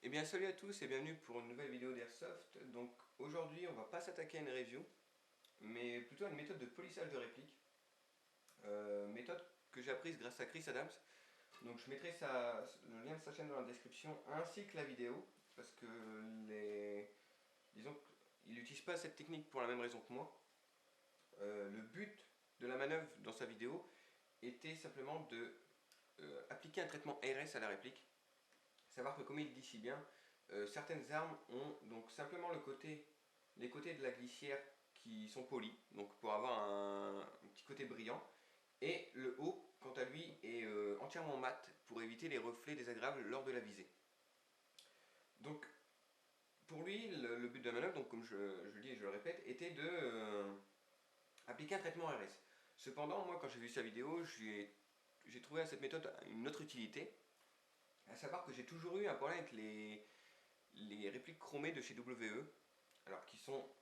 Eh bien salut à tous et bienvenue pour une nouvelle vidéo d'Airsoft. Donc aujourd'hui on va pas s'attaquer à une review, mais plutôt à une méthode de polissage de répliques. Méthode que j'ai apprise grâce à Chris Adams. Donc je mettrai le lien de sa chaîne dans la description ainsi que la vidéo, parce que disons qu'il n'utilise pas cette technique pour la même raison que moi. Le but de la manœuvre dans sa vidéo était simplement de appliquer un traitement RS à la réplique. Savoir que comme il dit si bien, certaines armes ont donc simplement les côtés de la glissière qui sont polis, donc pour avoir un petit côté brillant, et le haut, quant à lui, est entièrement mat pour éviter les reflets désagréables lors de la visée. Donc pour lui, le but de la manœuvre, donc comme je le dis et je le répète, était de appliquer un traitement RS. Cependant, moi quand j'ai vu sa vidéo, j'ai trouvé à cette méthode une autre utilité, à savoir que j'ai toujours eu un problème avec les répliques chromées de chez WE, alors qui sont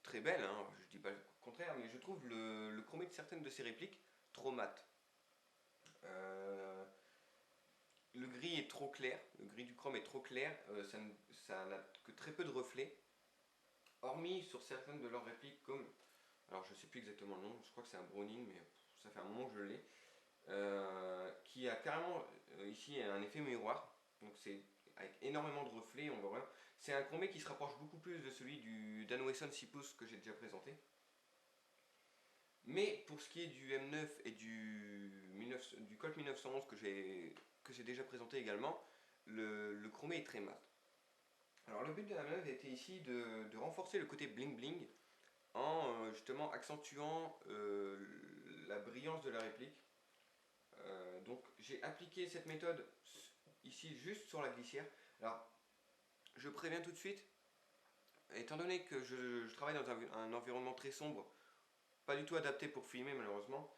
très belles, hein, je dis pas le contraire, mais je trouve le chromé de certaines de ces répliques trop mat. Le gris est trop clair, le gris du chrome est trop clair, ça n'a que très peu de reflets, hormis sur certaines de leurs répliques comme, alors je sais plus exactement le nom, je crois que c'est un Browning, mais ça fait un moment que je l'ai, qui a carrément ici un effet miroir, donc c'est avec énormément de reflets, on voit rien. C'est un chromé qui se rapproche beaucoup plus de celui du Dan Wesson 6 pouces que j'ai déjà présenté. Mais pour ce qui est du M9 et du Colt 1911 que j'ai déjà présenté également, le chromé est très mat. Alors le but de la manœuvre était ici de renforcer le côté bling bling en justement accentuant la brillance de la réplique. Donc j'ai appliqué cette méthode ici juste sur la glissière. Alors je préviens tout de suite, étant donné que je travaille dans un environnement très sombre, pas du tout adapté pour filmer malheureusement,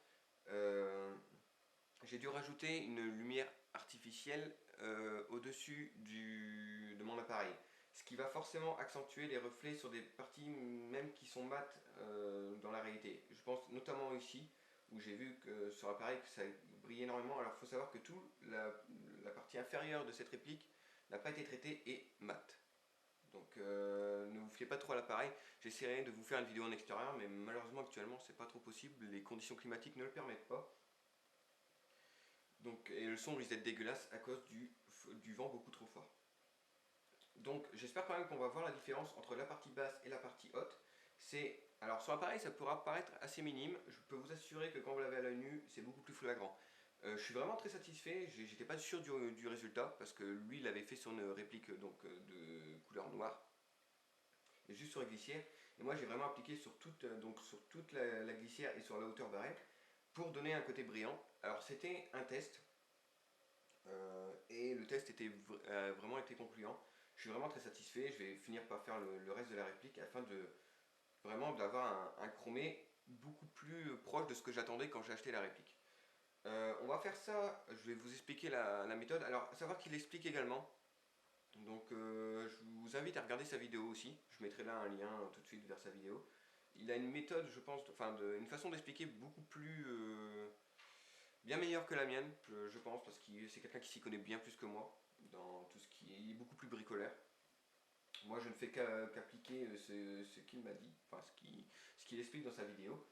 j'ai dû rajouter une lumière artificielle au-dessus de mon appareil. Ce qui va forcément accentuer les reflets sur des parties même qui sont mates dans la réalité. Je pense notamment ici, où j'ai vu que sur l'appareil que ça brille énormément. Alors il faut savoir que toute la partie inférieure de cette réplique n'a pas été traitée et mate. Donc ne vous fiez pas trop à l'appareil. J'essaierai de vous faire une vidéo en extérieur, mais malheureusement actuellement c'est pas trop possible. Les conditions climatiques ne le permettent pas. Donc, et le son risque d'être dégueulasse à cause du vent beaucoup trop fort. Donc j'espère quand même qu'on va voir la différence entre la partie basse et la partie haute. Alors sur l'appareil ça pourra paraître assez minime, je peux vous assurer que quand vous l'avez à l'œil nu c'est beaucoup plus flagrant. Je suis vraiment très satisfait, j'étais pas sûr du résultat parce que lui il l'avait fait sur une réplique de couleur noire, et juste sur la glissière, et moi j'ai vraiment appliqué sur toute la glissière et sur la hauteur barrette pour donner un côté brillant. Alors c'était un test, et le test a vraiment été concluant. Je suis vraiment très satisfait, je vais finir par faire le reste de la réplique afin de vraiment d'avoir un chromé beaucoup plus proche de ce que j'attendais quand j'ai acheté la réplique. On va faire ça, je vais vous expliquer la méthode. Alors, à savoir qu'il explique également, donc je vous invite à regarder sa vidéo aussi, je mettrai là un lien tout de suite vers sa vidéo. Il a une méthode, je pense, une façon d'expliquer beaucoup plus bien meilleure que la mienne, je pense, parce que c'est quelqu'un qui s'y connaît bien plus que moi, dans tout ce qui est beaucoup plus bricolaire. Moi je ne fais qu'appliquer ce qu'il m'a dit, enfin ce qu'il explique dans sa vidéo.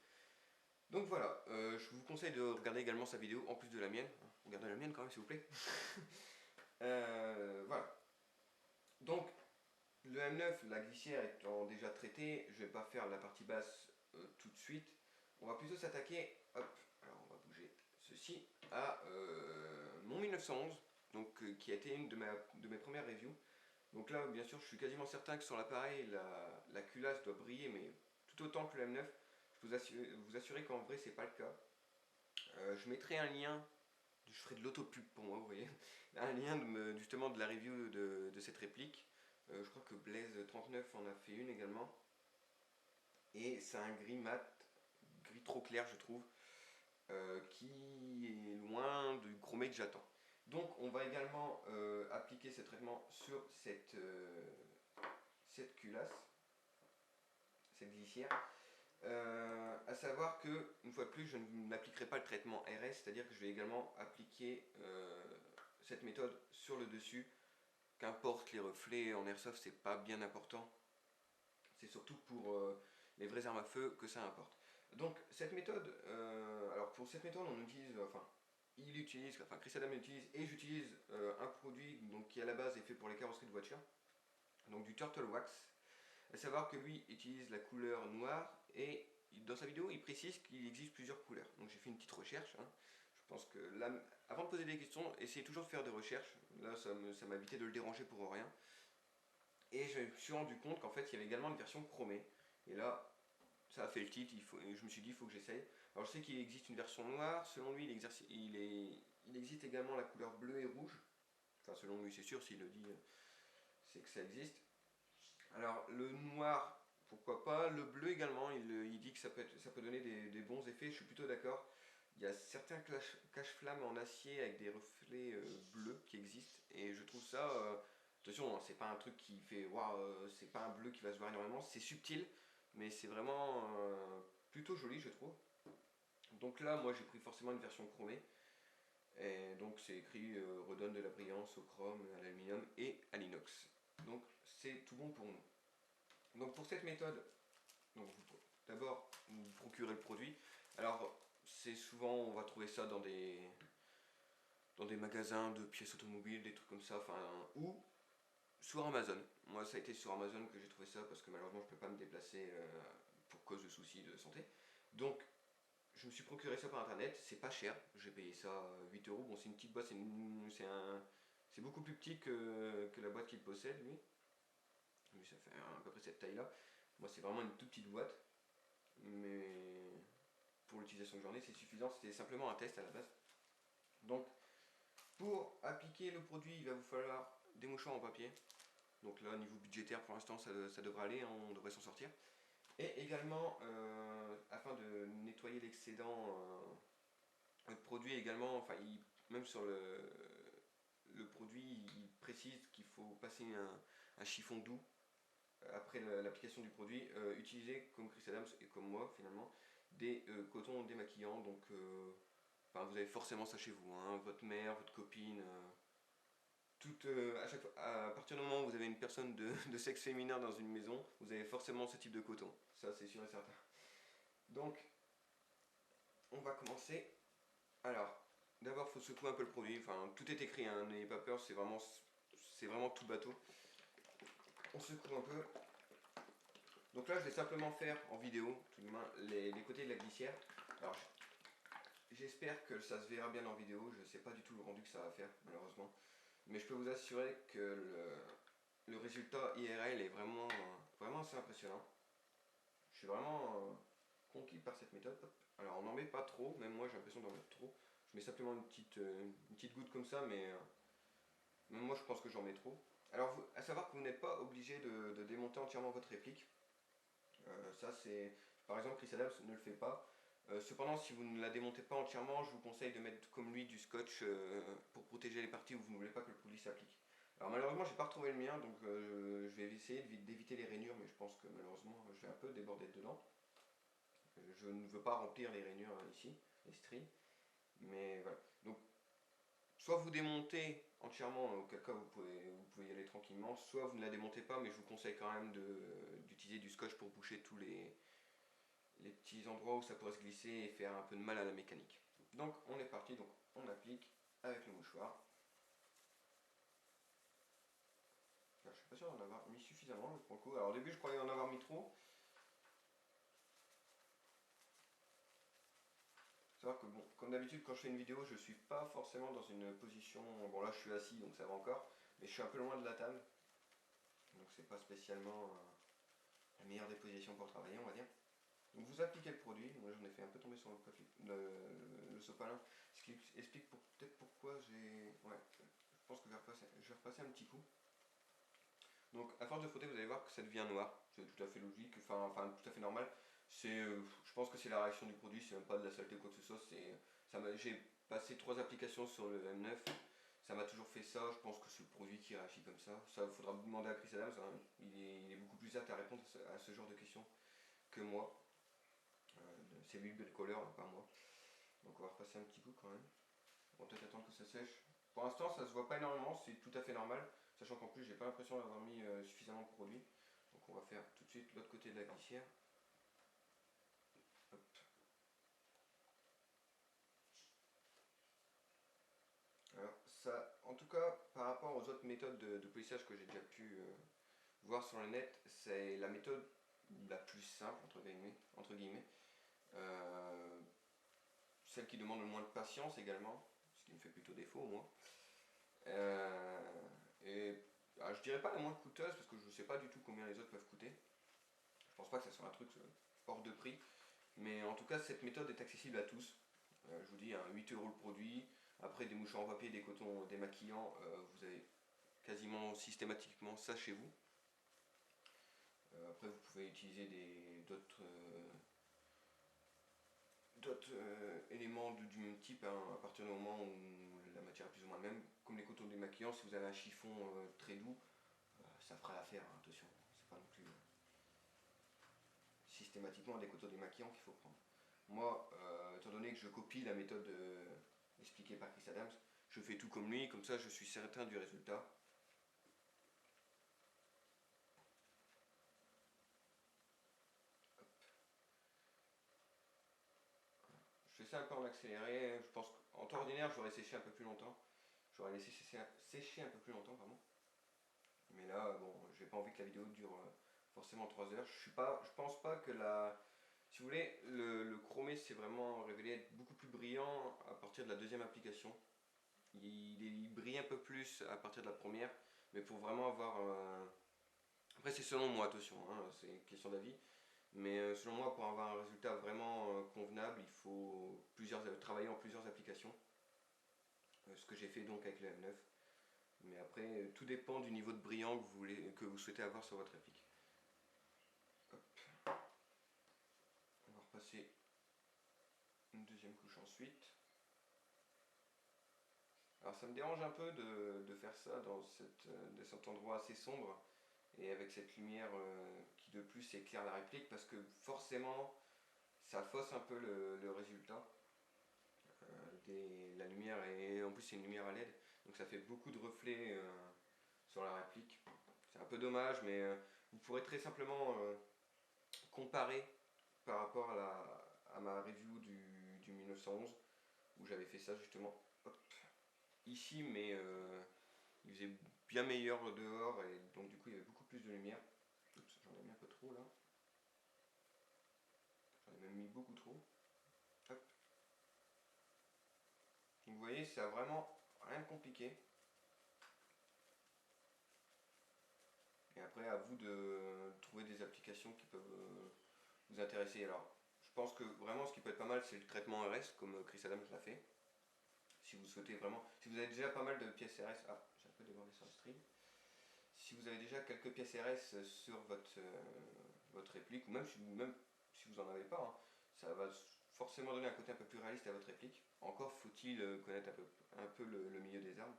Donc voilà, je vous conseille de regarder également sa vidéo en plus de la mienne. Regardez la mienne quand même s'il vous plaît. Voilà. Donc le M9, la glissière étant déjà traitée, je ne vais pas faire la partie basse tout de suite. On va plutôt s'attaquer, hop, alors on va bouger ceci, à mon 1911, donc, qui a été une de mes premières reviews. Donc là, bien sûr, je suis quasiment certain que sur l'appareil, la culasse doit briller, mais tout autant que le M9. Je peux vous assurer qu'en vrai, c'est pas le cas. Je mettrai un lien, je ferai de l'autopub pour moi, vous voyez, un lien justement de la review de cette réplique. Je crois que Blaze39 en a fait une également. Et c'est un gris mat, gris trop clair je trouve, qui est loin du chromé que j'attends. Donc on va également appliquer ce traitement sur cette culasse, cette glissière. À savoir que, une fois de plus, je n'appliquerai pas le traitement RS, c'est-à-dire que je vais également appliquer cette méthode sur le dessus, qu'importe les reflets en airsoft, c'est pas bien important. C'est surtout pour les vraies armes à feu que ça importe. Donc cette méthode, alors pour cette méthode on utilise, enfin Chris Adams l'utilise et j'utilise un produit donc, qui à la base est fait pour les carrosseries de voitures, donc du Turtle Wax. À savoir que lui utilise la couleur noire et dans sa vidéo il précise qu'il existe plusieurs couleurs. Donc j'ai fait une petite recherche. Hein. Je pense que là, avant de poser des questions, essayez toujours de faire des recherches. Là ça m'a évité de le déranger pour rien. Et je me suis rendu compte qu'en fait il y avait également une version chromée. Et là ça a fait le titre, je me suis dit il faut que j'essaye. Alors je sais qu'il existe une version noire, selon lui il existe également la couleur bleue et rouge. Enfin selon lui c'est sûr, s'il le dit c'est que ça existe. Alors le noir, pourquoi pas, le bleu également, il dit que ça peut donner des bons effets, je suis plutôt d'accord. Il y a certains cache-flammes en acier avec des reflets bleus qui existent et je trouve ça, attention, hein, c'est pas un truc qui fait waouh, c'est pas un bleu qui va se voir énormément, c'est subtil, mais c'est vraiment plutôt joli je trouve. Donc là, moi j'ai pris forcément une version chromée. Et donc c'est écrit redonne de la brillance au chrome, à l'aluminium et à l'inox. Donc c'est tout bon pour nous. Donc pour cette méthode, d'abord vous procurez le produit. Alors c'est souvent on va trouver ça dans des magasins de pièces automobiles, des trucs comme ça, enfin ou sur Amazon. Moi ça a été sur Amazon que j'ai trouvé ça parce que malheureusement je ne peux pas me déplacer pour cause de soucis de santé. Donc je me suis procuré ça par internet, c'est pas cher, j'ai payé ça 8 euros. Bon c'est une petite boîte, c'est beaucoup plus petit que la boîte qu'il possède lui. Lui ça fait à peu près cette taille là. Moi c'est vraiment une toute petite boîte, mais pour l'utilisation de journée c'est suffisant, c'était simplement un test à la base. Donc pour appliquer le produit il va vous falloir des mouchoirs en papier. Donc là au niveau budgétaire pour l'instant ça devrait aller, on devrait s'en sortir. Et également afin de nettoyer l'excédent de produit également, enfin même sur le produit il précise qu'il faut passer un chiffon doux après l'application du produit, utiliser comme Chris Adams et comme moi finalement des cotons démaquillants. Donc enfin, vous avez forcément ça chez vous, hein, votre mère, votre copine, à partir du moment où vous avez une personne de sexe féminin dans une maison, vous avez forcément ce type de coton, ça c'est sûr et certain. Donc on va commencer. Alors d'abord il faut secouer un peu le produit, enfin tout est écrit, hein, n'ayez pas peur, c'est vraiment tout bateau. On secoue un peu. Donc là je vais simplement faire en vidéo tout de même les côtés de la glissière. Alors j'espère que ça se verra bien en vidéo, je ne sais pas du tout le rendu que ça va faire malheureusement. Mais je peux vous assurer que le résultat IRL est vraiment assez impressionnant. Je suis vraiment conquis par cette méthode. Alors on n'en met pas trop, même moi j'ai l'impression d'en mettre trop. Je mets simplement une petite goutte comme ça, mais même moi je pense que j'en mets trop. Alors à savoir que vous n'êtes pas obligé de démonter entièrement votre réplique. Ça c'est, par exemple Chris Adams ne le fait pas. Cependant si vous ne la démontez pas entièrement, je vous conseille de mettre comme lui du scotch pour protéger les parties où vous ne voulez pas que le produit s'applique. Alors malheureusement j'ai pas retrouvé le mien, donc je vais essayer d'éviter les rainures, mais je pense que malheureusement je vais un peu déborder dedans. Je ne veux pas remplir les rainures ici, les stries, mais voilà. Donc soit vous démontez entièrement, auquel cas vous pouvez y aller tranquillement, soit vous ne la démontez pas, mais je vous conseille quand même d'utiliser du scotch pour boucher tous les petits endroits où ça pourrait se glisser et faire un peu de mal à la mécanique. Donc on est parti, donc on applique avec le mouchoir. Là, je suis pas sûr d'en avoir mis suffisamment pour le coup. Alors au début je croyais en avoir mis trop. Faut savoir que bon, comme d'habitude quand je fais une vidéo je suis pas forcément dans une position, bon là je suis assis donc ça va encore, mais je suis un peu loin de la table. Donc c'est pas spécialement la meilleure des positions pour travailler on va dire. Donc vous appliquez le produit, moi j'en ai fait un peu tomber sur le sopalin, ce qui explique peut-être pourquoi j'ai... Ouais, je pense que je vais repasser un petit coup. Donc à force de frotter vous allez voir que ça devient noir, c'est tout à fait logique, enfin tout à fait normal. Je pense que c'est la réaction du produit, c'est même pas de la saleté ou quoi que ce soit, j'ai passé 3 applications sur le M9, ça m'a toujours fait ça, je pense que c'est le produit qui réagit comme ça. Ça, il faudra demander à Chris Adams, hein. Il est beaucoup plus apte à répondre à ce genre de questions que moi. C'est lui le colleur, pas moi. Donc on va repasser un petit coup quand même. On va peut-être attendre que ça sèche. Pour l'instant ça se voit pas énormément, c'est tout à fait normal. sachant qu'en plus j'ai pas l'impression d'avoir mis suffisamment de produit. Donc on va faire tout de suite l'autre côté de la glissière. Hop. Alors ça, en tout cas par rapport aux autres méthodes de polissage que j'ai déjà pu voir sur le net, c'est la méthode la plus simple entre guillemets. Celle qui demande le moins de patience également, ce qui me fait plutôt défaut moi. Et je dirais pas la moins coûteuse parce que je ne sais pas du tout combien les autres peuvent coûter. Je pense pas que ça soit un truc hors de prix. Mais en tout cas cette méthode est accessible à tous. Je vous dis, 8 € le produit. Après des mouchoirs en papier, des cotons démaquillants, vous avez quasiment systématiquement ça chez vous. Après vous pouvez utiliser d'autres éléments du même type à partir du moment où la matière est plus ou moins la même, comme les cotons démaquillants. Si vous avez un chiffon très doux, ça fera l'affaire, hein, attention, c'est pas non plus systématiquement des cotons démaquillants qu'il faut prendre. Moi, étant donné que je copie la méthode expliquée par Chris Adams, je fais tout comme lui, comme ça je suis certain du résultat. Je fais ça un peu en accéléré, je pense qu'en temps ordinaire j'aurais séché un peu plus longtemps. J'aurais laissé sécher un peu plus longtemps, pardon. Mais là, bon, j'ai pas envie que la vidéo dure forcément 3 heures. Je pense pas que si vous voulez, le chromé s'est vraiment révélé être beaucoup plus brillant à partir de la deuxième application. Il brille un peu plus à partir de la première, mais pour vraiment avoir... Après c'est selon moi, attention, hein, c'est une question d'avis. Mais selon moi, pour avoir un résultat vraiment convenable, il faut travailler en plusieurs applications. Ce que j'ai fait donc avec le M9. Mais après, tout dépend du niveau de brillant que vous souhaitez avoir sur votre réplique. Hop. On va repasser une deuxième couche ensuite. Alors ça me dérange un peu de faire ça dans cet endroit assez sombre et avec cette lumière qui de plus éclaire la réplique, parce que forcément ça fausse un peu le résultat. La lumière, et en plus c'est une lumière à LED, donc ça fait beaucoup de reflets sur la réplique. C'est un peu dommage, mais vous pourrez très simplement comparer par rapport à ma review du 1911 où j'avais fait ça justement. Hop. Ici, mais il faisait bien meilleur dehors et donc du coup il y avait beaucoup plus de lumière. Oups, j'en ai mis un peu trop là. J'en ai même mis beaucoup trop. Hop. Donc vous voyez, ça a vraiment rien de compliqué. Et après, à vous de trouver des applications qui peuvent vous intéresser. Alors, je pense que vraiment ce qui peut être pas mal, c'est le traitement RS, comme Chris Adams l'a fait. Si vous souhaitez vraiment, si vous avez déjà pas mal de pièces RS, j'ai un peu débordé sur le stream. Si vous avez déjà quelques pièces RS sur votre réplique, ou même si vous n'en avez pas, hein, ça va forcément donner un côté un peu plus réaliste à votre réplique. Encore faut-il connaître un peu le milieu des armes.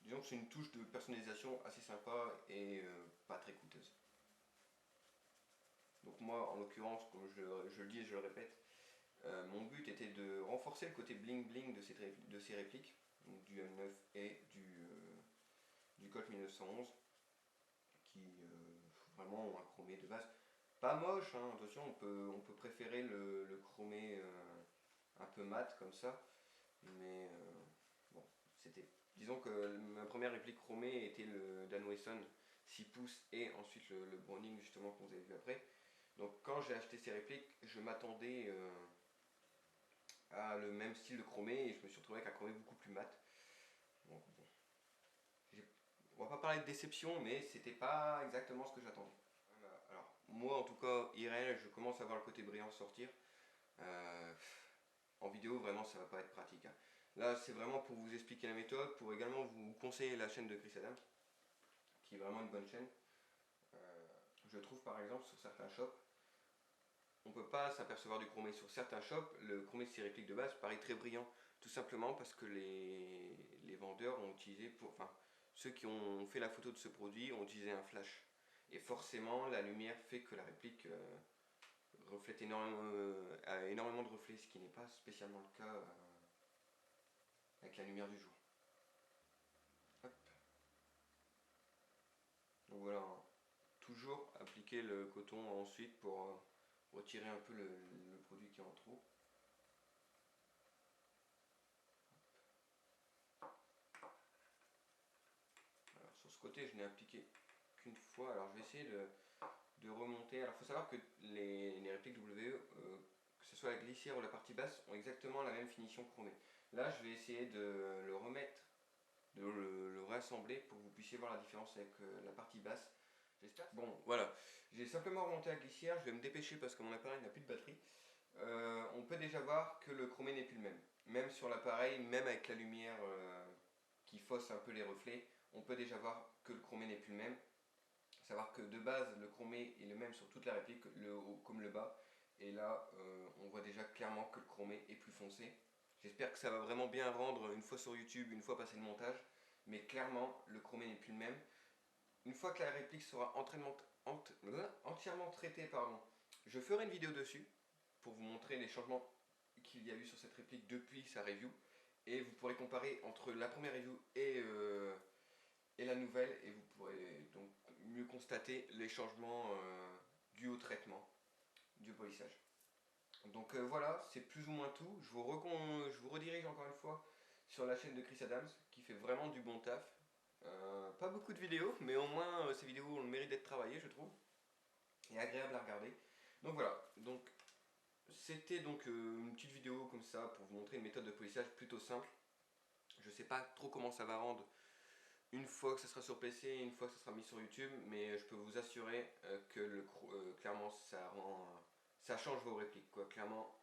Disons que c'est une touche de personnalisation assez sympa et pas très coûteuse. Donc moi, en l'occurrence, comme je le dis et je le répète, mon but était de renforcer le côté bling bling de ces répliques, donc du M9 et du Colt 1911, qui vraiment ont un chromé de base. Pas moche, hein, attention, on peut préférer le chromé un peu mat comme ça, mais bon, c'était... Disons que ma première réplique chromée était le Dan Wesson 6 pouces et ensuite le Browning justement que vous avez vu après. Donc quand j'ai acheté ces répliques, je m'attendais à le même style de chromé et je me suis retrouvé avec un chromé beaucoup plus mat. Donc, bon. On va pas parler de déception, mais c'était pas exactement ce que j'attendais. Alors moi en tout cas, IRL, je commence à voir le côté brillant sortir. En vidéo, vraiment, ça va pas être pratique, hein. Là, c'est vraiment pour vous expliquer la méthode, pour également vous conseiller la chaîne de Chris Adams, qui est vraiment une bonne chaîne. Je trouve par exemple sur certains shops, on ne peut pas s'apercevoir du chromé. Sur certains shops, le chromé de ces répliques de base paraît très brillant, tout simplement parce que les vendeurs ont utilisé, enfin, ceux qui ont fait la photo de ce produit ont utilisé un flash. Et forcément, la lumière fait que la réplique reflète a énormément de reflets, ce qui n'est pas spécialement le cas avec la lumière du jour. Hop. Donc voilà, hein. Toujours appliquer le coton ensuite pour retirer un peu le produit qui est en trop. Alors, sur ce côté, je n'ai appliqué qu'une fois. Alors je vais essayer de remonter. Alors il faut savoir que les répliques WE, que ce soit la glissière ou la partie basse, ont exactement la même finition chromée. Là, je vais essayer de le remettre, de le réassembler pour que vous puissiez voir la différence avec la partie basse. J'espère. Bon, voilà. J'ai simplement remonté la glissière. Je vais me dépêcher parce que mon appareil n'a plus de batterie. On peut déjà voir que le chromé n'est plus le même. Même sur l'appareil, même avec la lumière qui fausse un peu les reflets, on peut déjà voir que le chromé n'est plus le même. Savoir que de base, le chromé est le même sur toute la réplique, le haut comme le bas. Et là, on voit déjà clairement que le chromé est plus foncé. J'espère que ça va vraiment bien rendre une fois sur YouTube, une fois passé le montage. Mais clairement, le chromé n'est plus le même. Une fois que la réplique sera entièrement traitée, pardon, je ferai une vidéo dessus pour vous montrer les changements qu'il y a eu sur cette réplique depuis sa review. Et vous pourrez comparer entre la première review et la nouvelle, et vous pourrez donc mieux constater les changements dus au traitement, du polissage. Donc voilà, c'est plus ou moins tout. Je vous redirige encore une fois sur la chaîne de Chris Adams qui fait vraiment du bon taf. Pas beaucoup de vidéos, mais au moins ces vidéos ont le mérite d'être travaillées, je trouve, et agréable à regarder. Donc voilà, donc c'était donc une petite vidéo comme ça pour vous montrer une méthode de polissage plutôt simple. Je sais pas trop comment ça va rendre une fois que ça sera sur PC, une fois que ça sera mis sur YouTube, mais je peux vous assurer que clairement ça change vos répliques, quoi. Clairement,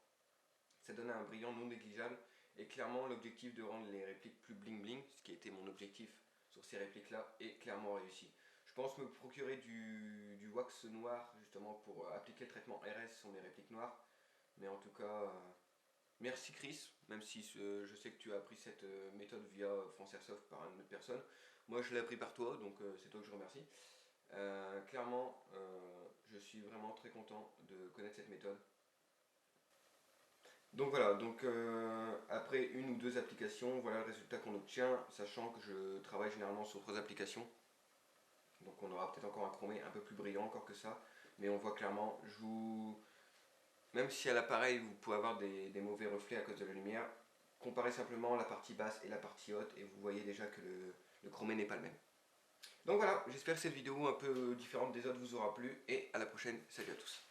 ça donne un brillant non négligeable, et clairement l'objectif de rendre les répliques plus bling bling, ce qui a été mon objectif sur ces répliques là, est clairement réussi. Je pense me procurer du wax noir justement pour appliquer le traitement RS sur mes répliques noires, mais en tout cas merci Chris, même si je sais que tu as appris cette méthode via France Airsoft par une autre personne. Moi je l'ai appris par toi, donc c'est toi que je remercie. Clairement, je suis vraiment très content de connaître cette méthode. Donc voilà, donc après une ou deux applications, voilà le résultat qu'on obtient, sachant que je travaille généralement sur 3 applications. Donc on aura peut-être encore un chromé un peu plus brillant encore que ça, mais on voit clairement, même si à l'appareil vous pouvez avoir des mauvais reflets à cause de la lumière, comparez simplement la partie basse et la partie haute et vous voyez déjà que le chromé n'est pas le même. Donc voilà, j'espère que cette vidéo un peu différente des autres vous aura plu et à la prochaine, salut à tous.